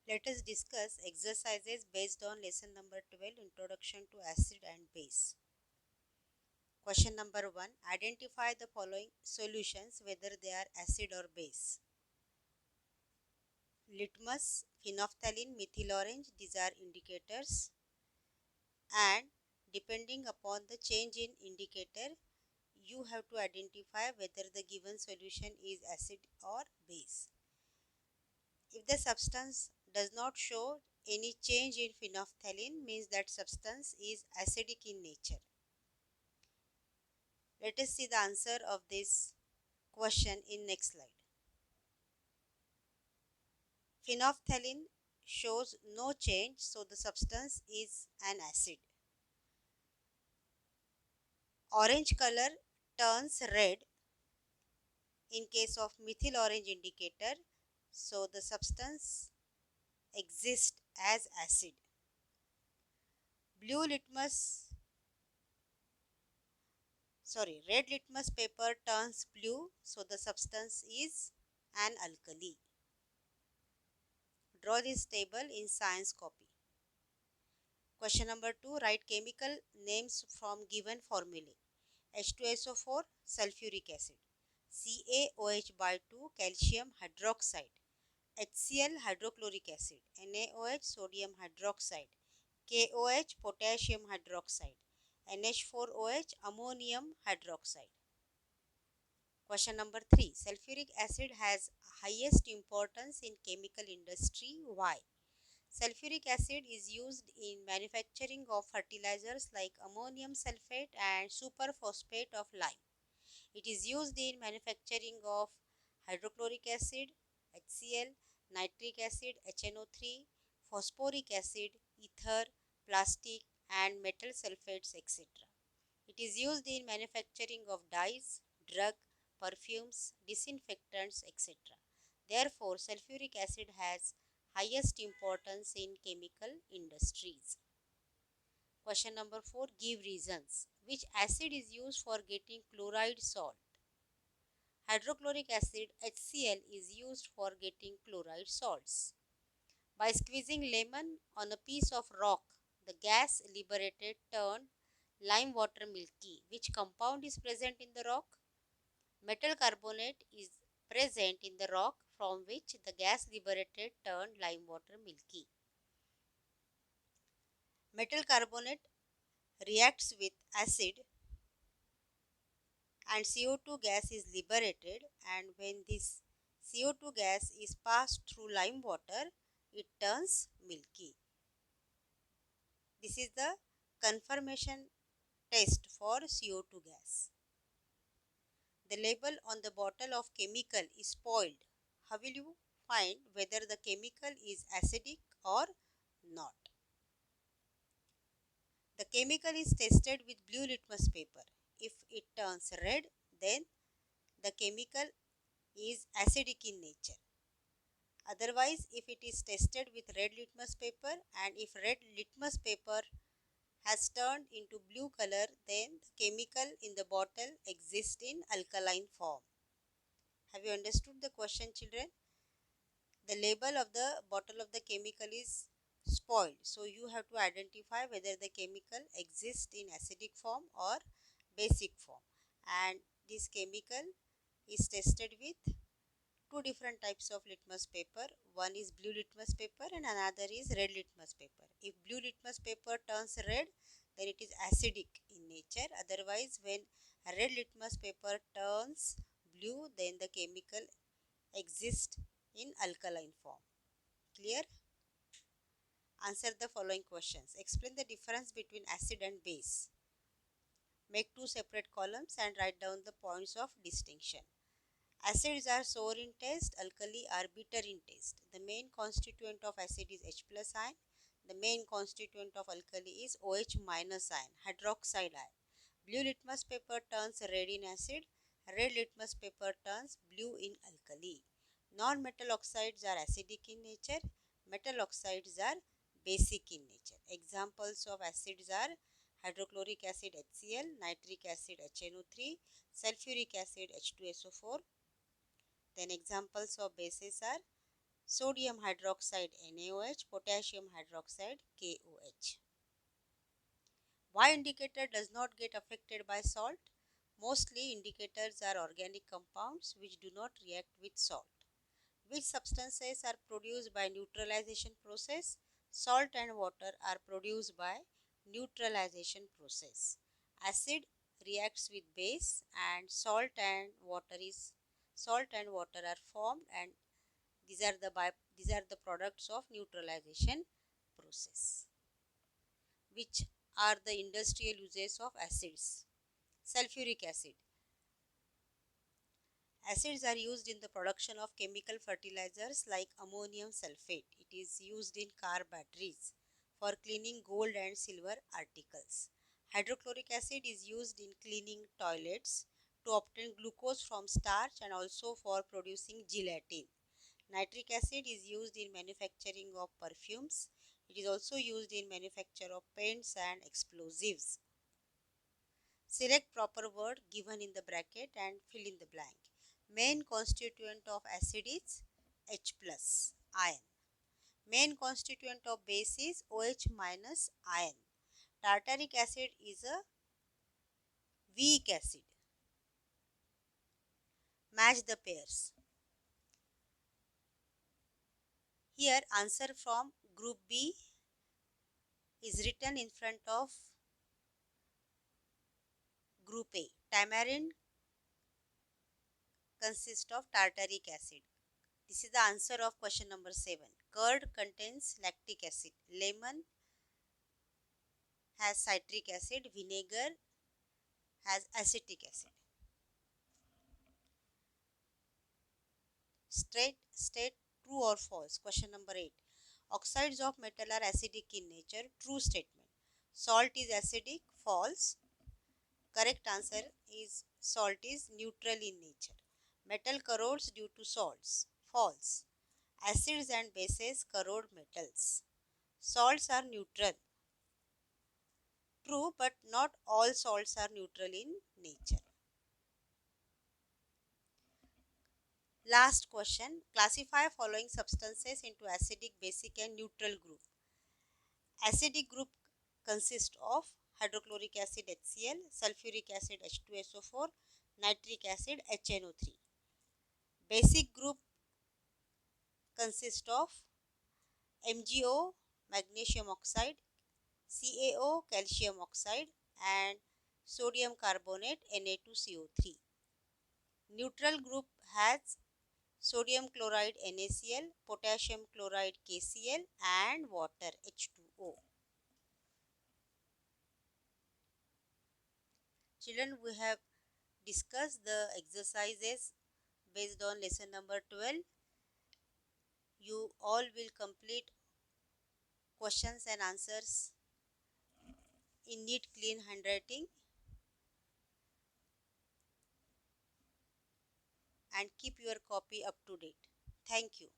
Let us discuss exercises based on lesson number 12, Introduction to Acid and Base. Question number 1. Identify the following solutions whether they are acid or base. Litmus, phenolphthalein, methyl orange, these are indicators, and depending upon the change in indicator, you have to identify whether the given solution is acid or base. If the substance does not show any change in phenolphthalein, means that substance is acidic in nature. Let us see the answer of this question in next slide. Phenolphthalein shows no change, so the substance is an acid. Orange color turns red in case of methyl orange indicator, so the substance exists as acid. Red litmus paper turns blue, so the substance is an alkali. Draw this table in science copy. Question number 2. Write chemical names from given formulae. H2SO4 sulfuric acid, CaOH by 2 calcium hydroxide, HCl hydrochloric acid, NaOH sodium hydroxide, KOH potassium hydroxide, NH4OH ammonium hydroxide. Question number 3. Sulfuric acid has highest importance in chemical industry. Why? Sulfuric acid is used in manufacturing of fertilizers like ammonium sulfate and superphosphate of lime. It is used in manufacturing of hydrochloric acid, HCl, nitric acid, HNO3, phosphoric acid, ether, plastic and metal sulfates, etc. It is used in manufacturing of dyes, drug, perfumes, disinfectants, etc. Therefore, sulfuric acid has highest importance in chemical industries. Question number 4. Give reasons. Which acid is used for getting chloride salt? Hydrochloric acid HCl is used for getting chloride salts. By squeezing lemon on a piece of rock, the gas liberated turned lime water milky. Which compound is present in the rock? Metal carbonate is present in the rock from which the gas liberated turned lime water milky. Metal carbonate reacts with acid and CO2 gas is liberated, and when this CO2 gas is passed through lime water, it turns milky. This is the confirmation test for CO2 gas. The label on the bottle of chemical is spoiled. How will you find whether the chemical is acidic or not? The chemical is tested with blue litmus paper. If it turns red, then the chemical is acidic in nature. Otherwise, if it is tested with red litmus paper, and if red litmus paper has turned into blue color, then the chemical in the bottle exists in alkaline form. Have you understood the question, children? The label of the bottle of the chemical is spoiled, so you have to identify whether the chemical exists in acidic form or basic form, and this chemical is tested with two different types of litmus paper. One is blue litmus paper and another is red litmus paper. If blue litmus paper turns red, then it is acidic in nature. Otherwise, when red litmus paper turns blue, then the chemical exists in alkaline form. Clear? Answer the following questions. Explain the difference between acid and base. Make two separate columns and write down the points of distinction. Acids are sour in taste, alkali are bitter in taste. The main constituent of acid is H plus ion. The main constituent of alkali is OH minus ion, hydroxide ion. Blue litmus paper turns red in acid. Red litmus paper turns blue in alkali. Non-metal oxides are acidic in nature. Metal oxides are basic in nature. Examples of acids are hydrochloric acid HCl, nitric acid HNO3, sulfuric acid H2SO4. Then examples of bases are sodium hydroxide NaOH, potassium hydroxide KOH. Why indicator does not get affected by salt? Mostly indicators are organic compounds which do not react with salt. Which substances are produced by neutralization process? Salt and water are produced by neutralization process. Acid reacts with base and salt and water are formed, and these are the products of neutralization process. Which are the industrial uses of acids? Sulfuric acid. Acids are used in the production of chemical fertilizers like ammonium sulfate. It is used in car batteries for cleaning gold and silver articles. Hydrochloric acid is used in cleaning toilets to obtain glucose from starch and also for producing gelatin. Nitric acid is used in manufacturing of perfumes. It is also used in manufacture of paints and explosives. Select proper word given in the bracket and fill in the blank. Main constituent of acid is H plus ion. Main constituent of base is OH minus ion. Tartaric acid is a weak acid. Match the pairs. Here answer from group B is written in front of group A. Tamarind consists of tartaric acid. This is the answer of question number 7. Curd contains lactic acid. Lemon has citric acid. Vinegar has acetic acid. State true or false. Question number 8. Oxides of metal are acidic in nature. True statement. Salt is acidic. False. Correct answer is salt is neutral in nature. Metal corrodes due to salts. False. Acids and bases corrode metals. Salts are neutral. True, but not all salts are neutral in nature. Last question. Classify following substances into acidic, basic and neutral group. Acidic group consists of hydrochloric acid HCl, sulfuric acid H2SO4, nitric acid HNO3. Basic group consists of MgO, magnesium oxide, CaO, calcium oxide and sodium carbonate Na2CO3. Neutral group has sodium chloride NaCl, potassium chloride KCl and water H2O. Children, we have discussed the exercises based on lesson number 12. You all will complete questions and answers in neat clean handwriting and keep your copy up to date. Thank you.